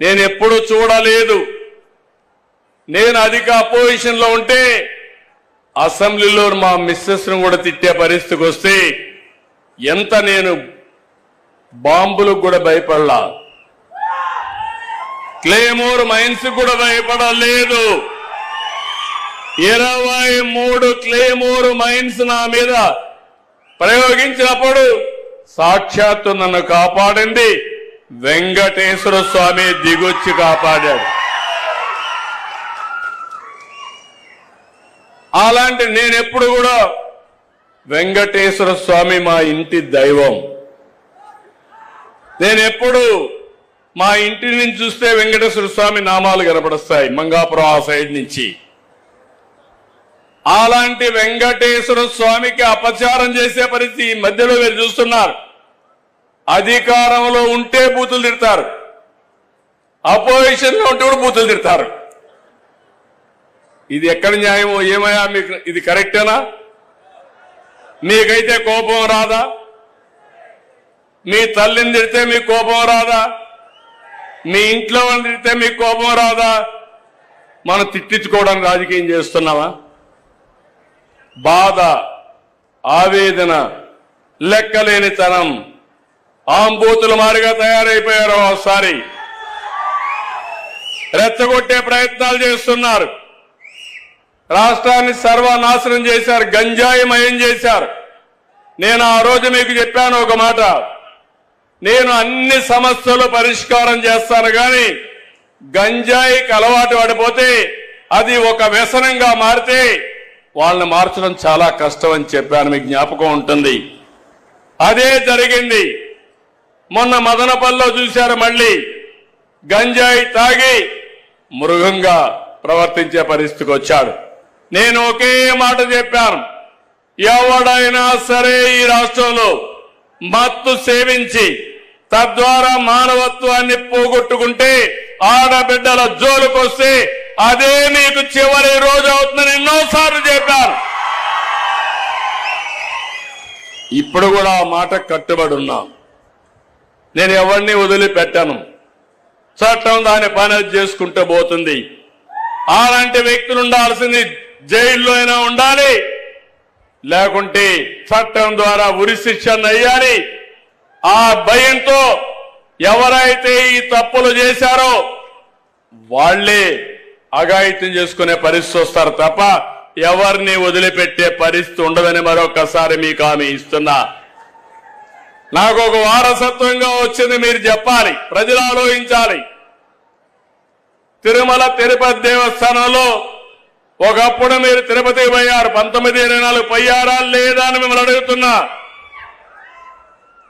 నేను ఎప్పుడు చూడలేదు. నేను అధిక అపోజిషన్లో ఉంటే అసెంబ్లీలో మా మిస్సెస్ను కూడా తిట్టే పరిస్థితికి వస్తే ఎంత నేను బాంబులకు కూడా భయపడలా, క్లేమోర్ మైన్స్ కూడా భయపడలేదు. 23 క్లేమోర్ మైన్స్ నా మీద ప్రయోగించినప్పుడు సాక్షాత్తు నన్ను కాపాడింది వెంకటేశ్వర స్వామి దిగొచ్చి కాపాడాడు. అలాంటి నేనెప్పుడు కూడా వెంకటేశ్వర స్వామి మా ఇంటి దైవం. నేనెప్పుడు మా ఇంటి నుంచి చూస్తే వెంకటేశ్వర స్వామి నామాలు కనపడస్తాయి మంగాపురం ఆ సైడ్ నుంచి. అలాంటి వెంకటేశ్వర స్వామికి అపచారం చేసే పరిస్థితి ఈ మధ్యలో మీరు చూస్తున్నారు. అధికారంలో ఉంటే బూతులు తిడతారు, అపోజిషన్ లో ఉంటే కూడా బూతులు తిడతారు. ఇది ఎక్కడ న్యాయమో ఏమయ్యా? మీకు ఇది కరెక్టేనా? మీకైతే కోపం రాదా? మీ తల్లిని తిడితే మీకు కోపం రాదా? మీ ఇంట్లో వాళ్ళని తిడితే మీకు కోపం రాదా? మనం తిట్టించుకోవడానికి రాజకీయం చేస్తున్నావా? బాధ, ఆవేదన, లెక్కలేనితనం, ఆంబూతుల మారిగా తయారైపోయారు. ఒకసారి రెచ్చగొట్టే ప్రయత్నాలు చేస్తున్నారు. రాష్ట్రాన్ని సర్వనాశనం చేశారు, గంజాయిమయం చేశారు. నేను ఆ రోజు మీకు చెప్పాను ఒక మాట, నేను అన్ని సమస్యలు పరిష్కారం చేస్తాను కానీ గంజాయికి అలవాటు పడిపోతే అది ఒక వ్యసనంగా మారితే వాళ్ళని మార్చడం చాలా కష్టం అని చెప్పాను. మీకు జ్ఞాపకం ఉంటుంది. అదే జరిగింది. మొన్న మదనపల్లిలో చూశారు, మళ్ళీ గంజాయి తాగి మృగంగా ప్రవర్తించే పరిస్థితికి వచ్చాడు. నేను ఒకే మాట చెప్పాను, ఎవడైనా సరే ఈ రాష్ట్రంలో మత్తు సేవించి తద్వారా మానవత్వాన్ని పోగొట్టుకుంటే ఆడబిడ్డల జోలుకొస్తే అదే మీకు చివరి రోజు అవుతుందని ఎన్నోసార్లు చెప్పాను. ఇప్పుడు కూడా ఆ మాట కట్టుబడి ఉన్నాం. నేను ఎవరిని వదిలిపెట్టాను. చట్టం దాని పని చేసుకుంటూ పోతుంది. అలాంటి వ్యక్తులు ఉండాల్సింది జైల్లో అయినా ఉండాలి, లేకుంటే చట్టం ద్వారా ఉరి శిక్షణ అయ్యాలి. ఆ భయంతో ఎవరైతే ఈ తప్పులు చేశారో వాళ్లే అఘాయిత్యం చేసుకునే పరిస్థితి వస్తారు తప్ప ఎవరిని వదిలిపెట్టే పరిస్థితి ఉండదని మరొకసారి మీకు హామీ ఇస్తున్నా. నాకు ఒక వారసత్వంగా వచ్చింది మీరు చెప్పాలి, ప్రజలు ఆలోచించాలి. తిరుమల తిరుపతి దేవస్థానంలో ఒకప్పుడు మీరు తిరుపతి పోయారు, 1924 పోయారా లేదా అని మిమ్మల్ని అడుగుతున్నా.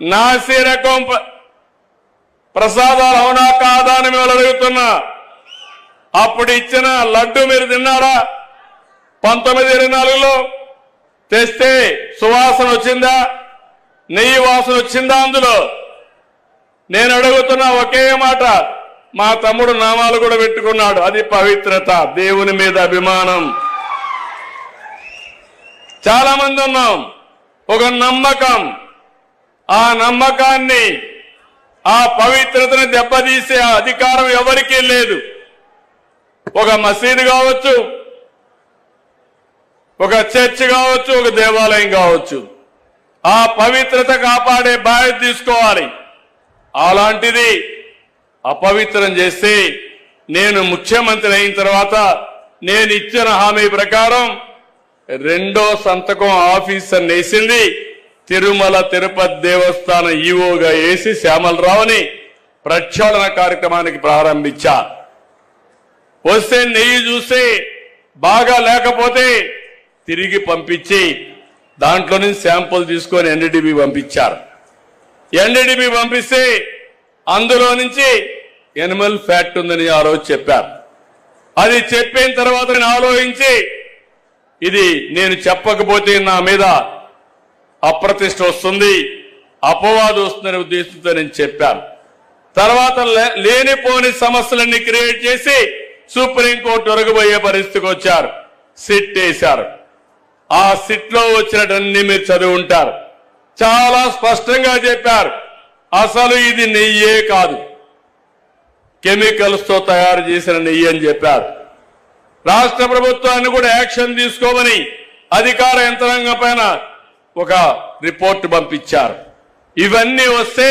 నాసి రకం ప్రసాదాలు అవునా కాదా అని మిమ్మల్ని అడుగుతున్నా. అప్పుడు ఇచ్చిన లడ్డు మీరు తిన్నారా? 1924లో తెస్తే సువాసన వచ్చిందా? నెయ్యి వాసన వచ్చిందా అందులో? నేను అడుగుతున్నా ఒకే మాట. మా తమ్ముడు నామాలు కూడా పెట్టుకున్నాడు, అది పవిత్రత, దేవుని మీద అభిమానం. చాలా మంది ఉన్నాం, ఒక నమ్మకం. ఆ నమ్మకాన్ని, ఆ పవిత్రతను దెబ్బతీసే అధికారం ఎవరికీ లేదు. ఒక మసీదు కావచ్చు, ఒక చర్చ్ కావచ్చు, ఒక దేవాలయం కావచ్చు, ఆ పవిత్రత కాపాడే బాధ్యత తీసుకోవాలి. అలాంటిది అపవిత్రం చేస్తే నేను ముఖ్యమంత్రి అయిన తర్వాత నేను ఇచ్చిన హామీ ప్రకారం రెండో సంతకం ఆఫీసర్ వేసింది తిరుమల తిరుపతి దేవస్థానం ఈవోగా వేసి శ్యామలరావుని ప్రక్షాళన కార్యక్రమానికి ప్రారంభించా. వస్తే నెయ్యి చూస్తే బాగా లేకపోతే తిరిగి పంపించి దాంట్లో నుంచి శాంపుల్ తీసుకొని ఎన్డీడీబీ పంపించారు. ఎన్డీడీబీ పంపిస్తే అందులో నుంచి ఎనిమల్ ఫ్యాట్ ఉందని ఆ రోజు చెప్పారు. అది చెప్పిన తర్వాత నేను ఆలోచించి ఇది నేను చెప్పకపోతే నా మీద అప్రతిష్ట వస్తుంది, అపవాదు వస్తుందనే ఉద్దేశంతో నేను చెప్పాను. తర్వాత లేనిపోని సమస్యలన్నీ క్రియేట్ చేసి సుప్రీంకోర్టు వరకు పోయే పరిస్థితికి వచ్చారు. సిట్ వేశారు. ఆ సిట్ లో వచ్చినటన్నీ మీరు చదివి ఉంటారు. చాలా స్పష్టంగా చెప్పారు, అసలు ఇది నెయ్యే కాదు, కెమికల్స్ తో తయారు చేసిన నెయ్యి అని చెప్పారు. రాష్ట్ర ప్రభుత్వాన్ని కూడా యాక్షన్ తీసుకోమని అధికార యంత్రాంగం పైన ఒక రిపోర్ట్ పంపించారు. ఇవన్నీ వస్తే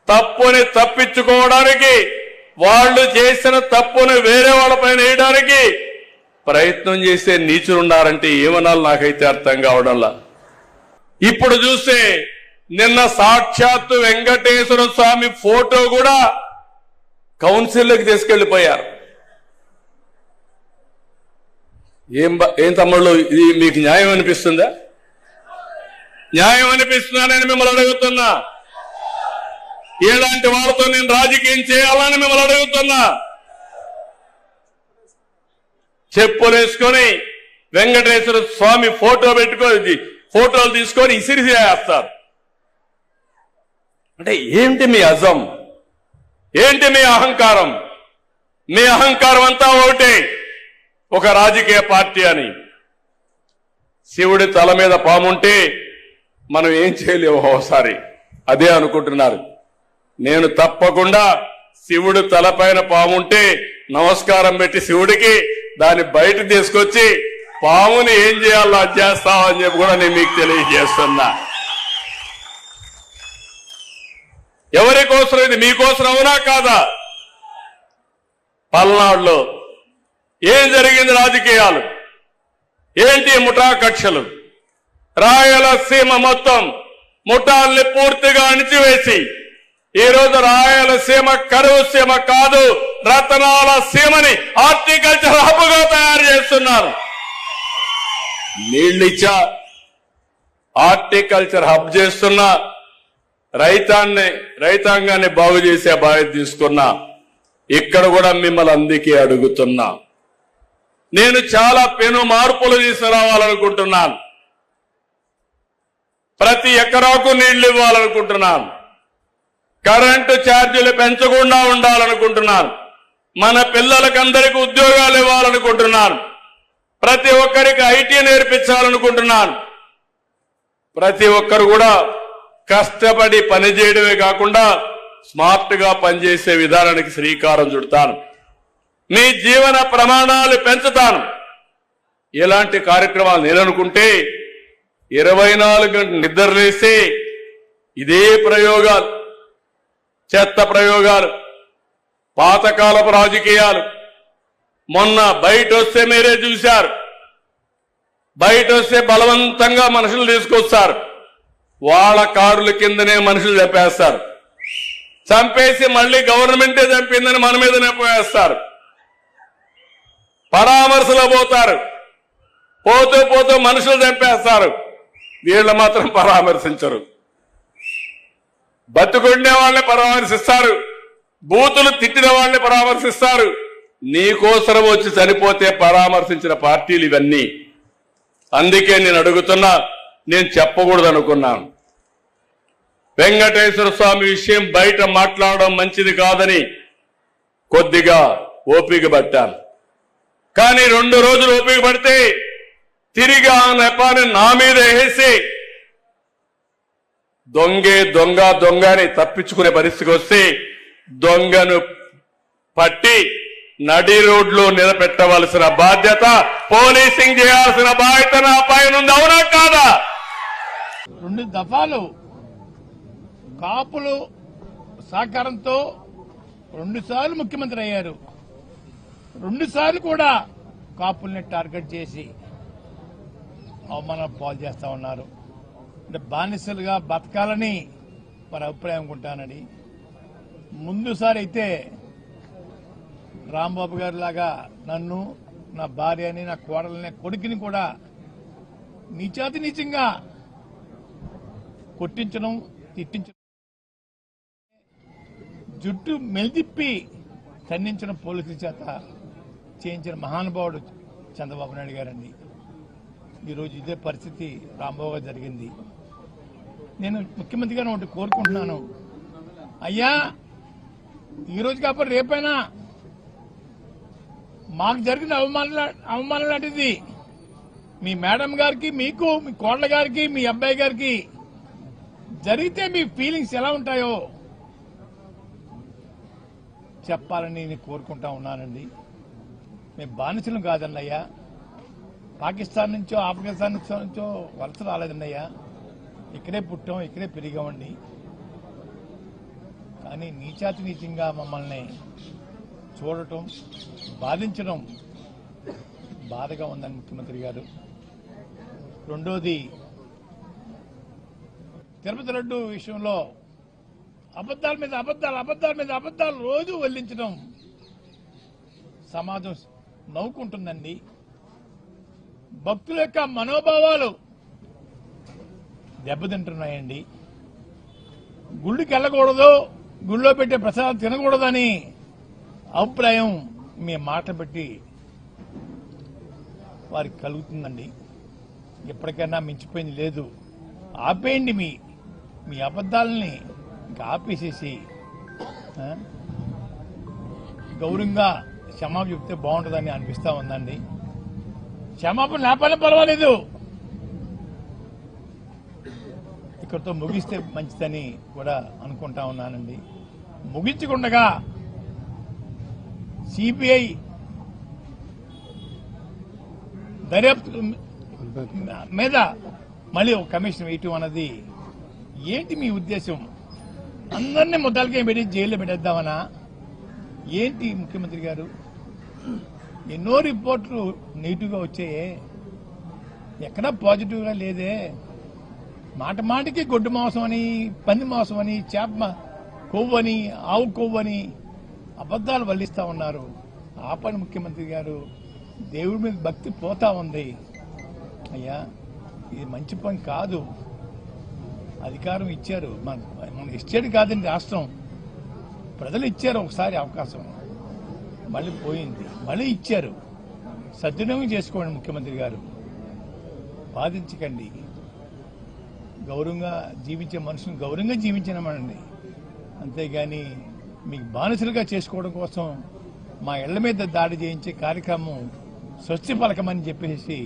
తప్పుని తప్పించుకోవడానికి, వాళ్ళు చేసిన తప్పుని వేరే వాళ్ళపైన వేయడానికి ప్రయత్నం చేసే నీచులున్నారంటే ఏమనాలి నాకైతే అర్థం కావడంలా. ఇప్పుడు చూస్తే నిన్న సాక్షాత్తు వెంకటేశ్వర స్వామి ఫోటో కూడా కౌన్సిల్లోకి తీసుకెళ్లిపోయారు. ఏం తమ్ముళ్ళు, ఇది మీకు న్యాయం అనిపిస్తుందా? న్యాయం అనిపిస్తున్నానని మిమ్మల్ని అడుగుతున్నా. ఇలాంటి వాళ్ళతో నేను రాజకీయం చేయాలని మిమ్మల్ని అడుగుతున్నా. చెప్పులేసుకొని వెంకటేశ్వర స్వామి ఫోటో పెట్టుకొని ఫోటోలు తీసుకొని ఇసిరిసేస్తారు. అంటే ఏంటి మీ అజం? ఏంటి మీ అహంకారం? మీ అహంకారం అంతా ఒకటే, ఒక రాజకీయ పార్టీ అని. శివుడి తల మీద పాముంటే మనం ఏం చేయలేము ఒకసారి, అదే అనుకుంటున్నారు. నేను తప్పకుండా శివుడు తలపైన పాముంటే నమస్కారం పెట్టి శివుడికి దాన్ని బయట తీసుకొచ్చి పాముని ఏం చేయాలో అది చేస్తామని చెప్పి కూడా నేను మీకు తెలియజేస్తున్నా. ఎవరి కోసం ఇది? మీకోసం అవునా కాదా? పల్నాడులో ఏం జరిగింది? రాజకీయాలు ఏంటి? ముఠా కక్షలు. రాయలసీమ మొత్తం ముఠాల్ని పూర్తిగా అణిచివేసి ఈరోజు రాయలసీమ కరువు సీమ కాదు, రతనాల సీమని హార్టికల్చర్ హబ్గా తయారు చేస్తున్నారు. నీళ్ళిచ్చా హార్టికల్చర్ హబ్ చేస్తున్నా, రైతాంగాన్ని బాగు చేసే బాధ్యత తీసుకున్నా. ఇక్కడ కూడా మిమ్మల్ని అందుకే అడుగుతున్నా. నేను చాలా పెను మార్పులు తీసుకురావాలనుకుంటున్నాను. ప్రతి ఎకరాకు నీళ్లు ఇవ్వాలనుకుంటున్నాను. కరెంటు ఛార్జీలు పెంచకుండా ఉండాలనుకుంటున్నాను. మన పిల్లలకందరికీ ఉద్యోగాలు ఇవ్వాలనుకుంటున్నాను. ప్రతి ఒక్కరికి ఐటీ నేర్పించాలనుకుంటున్నాను. ప్రతి ఒక్కరు కూడా కష్టపడి పనిచేయడమే కాకుండా స్మార్ట్ గా పనిచేసే విధానానికి శ్రీకారం చుడతాను. మీ జీవన ప్రమాణాలు పెంచుతాను. ఇలాంటి కార్యక్రమాలు నేననుకుంటే 24 గంటలు నిద్రలేసి ఇదే ప్రయోగాలు, చెత్త ప్రయోగాలు, పాతకాలపు రాజకీయాలు. మొన్న బయట వస్తే మీరే చూశారు. బయట వస్తే బలవంతంగా మనుషులు తీసుకొస్తారు. వాళ్ళ కారుల కిందనే మనుషులు చంపేస్తారు. చంపేసి మళ్ళీ గవర్నమెంటే చంపిందని మన మీద నెప్పవేస్తారు. పరామర్శలో పోతారు. పోతూ పోతూ మనుషులు చంపేస్తారు. వీళ్ళు మాత్రం పరామర్శించరు. బతుకుండే వాళ్ళని పరామర్శిస్తారు. బూతులు తిట్టిన వాళ్ళని పరామర్శిస్తారు. నీకోసరం వచ్చి చనిపోతే పరామర్శించిన పార్టీలు ఇవన్నీ. అందుకే నేను అడుగుతున్నా, నేను చెప్పకూడదు అనుకున్నాను. వెంకటేశ్వర స్వామి విషయం బయట మాట్లాడడం మంచిది కాదని కొద్దిగా ఓపిక పట్టాను. కానీ 2 రోజులు ఓపిక పడితే తిరిగి ఆ నెపాన్ని నా మీద వేసి దొంగని తప్పించుకునే పరిస్థితికి వస్తే దొంగను పట్టి నడి రోడ్లో నిలబెట్టవలసిన బాధ్యత, పోలీసింగ్ చేయాల్సిన బాధ్యత నా పైన ఉంది. అవునా కాదా? 2 దఫాలు కాపులు సహకారంతో 2 సార్లు ముఖ్యమంత్రి అయ్యారు. 2 సార్లు కూడా కాపుల్ని టార్గెట్ చేసి అవమానం పాలు చేస్తా ఉన్నారు. అంటే బానిసలుగా బతకాలని వారి అభిప్రాయం అనుకుంటానని. ముందుసారి అయితే రాంబాబు గారి లాగా నన్ను, నా భార్యని, నా కోడల్ని, కొడుకుని కూడా నీచాతి నీచంగా కొట్టించడం, తిట్టించడం, జుట్టు మెలితిప్పి ఖండించిన పోలీసుల చేత చేయించిన మహానుభావుడు చంద్రబాబు నాయుడు గారండి. ఈరోజు ఇదే పరిస్థితి రాంబాబు గారు జరిగింది. నేను ముఖ్యమంత్రిగా ఒకటి కోరుకుంటున్నాను, అయ్యా ఈరోజు కాకపోతే రేపైనా మాకు జరిగిన అవమానం లాంటిది మీ మేడం గారికి, మీకు, మీ కోడల గారికి, మీ అబ్బాయి గారికి జరిగితే మీ ఫీలింగ్స్ ఎలా ఉంటాయో చెప్పాలని నేను కోరుకుంటా ఉన్నానండి. మేము బానిసలు కాదన్నయ్యా, పాకిస్తాన్ నుంచో ఆఫ్ఘనిస్తాన్ నుంచో వలస రాలేదన్నయ్యా, ఇక్కడే పుట్టాం, ఇక్కడే పెరిగామండి. కానీ నీచాతి నీచంగా మమ్మల్ని చూడటం, బాధించడం బాధగా ఉందని ముఖ్యమంత్రి గారు. రెండోది, తిరుపతి లడ్డు విషయంలో అబద్దాల మీద అబద్దాలు రోజు వెల్లించడం సమాజం నవ్వుకుంటుందండి. భక్తుల యొక్క మనోభావాలు దెబ్బతింటున్నాయండి. గుళ్ళకి వెళ్ళకూడదు, గుళ్ళో పెట్టే ప్రసాదం తినకూడదని అభిప్రాయం మీ మాట పెట్టి వారికి కలుగుతుందండి. ఎప్పటికైనా మించిపోయింది లేదు. ఆపేయండి మీ అబద్దాలని, ఇంకా ఆపేసేసి గౌరవంగా క్షమాపణ చెప్తే బాగుంటుందని అనిపిస్తా ఉందండి. క్షమాపణ లేకపోయినా పర్వాలేదు, ఇక్కడితో ముగిస్తే మంచిదని కూడా అనుకుంటా ఉన్నానండి. ముగించకుండా సిబిఐ దర్యాప్తు మీద మళ్ళీ ఒక కమిషన్ వేయటం అన్నది ఏంటి మీ ఉద్దేశం? అందరినీ ముద్దాలకే పెట్టి జైల్లో పెట్టేద్దామనా ఏంటి ముఖ్యమంత్రి గారు? ఎన్నో రిపోర్ట్లు నెగిటివ్గా వచ్చాయే, ఎక్కడా పాజిటివ్గా లేదే. మాటికి గొడ్డు మాంసం అని, పంది మాంసం అని, చేప కొవ్వని, ఆవు కొవ్వని అబద్దాలు వల్లిస్తా ఉన్నారు. ఆపని ముఖ్యమంత్రి గారు, దేవుడి మీద భక్తి పోతా ఉంది. అయ్యా, ఇది మంచి పని కాదు. అధికారం ఇచ్చారు, మన ఇచ్చేది కాదండి రాష్ట్రం, ప్రజలు ఇచ్చారు ఒకసారి అవకాశం, మళ్ళీ పోయింది, మళ్ళీ ఇచ్చారు. సద్వినియోగం చేసుకోండి ముఖ్యమంత్రి గారు, బాధించకండి. గౌరవంగా జీవించే మనుషులను గౌరవంగా జీవించినామనండి, అంతేగాని మీకు బానిసలుగా చేసుకోవడం కోసం మా ఇళ్ల మీద దాడి చేయించే కార్యక్రమం స్వస్తి పలకమని చెప్పేసి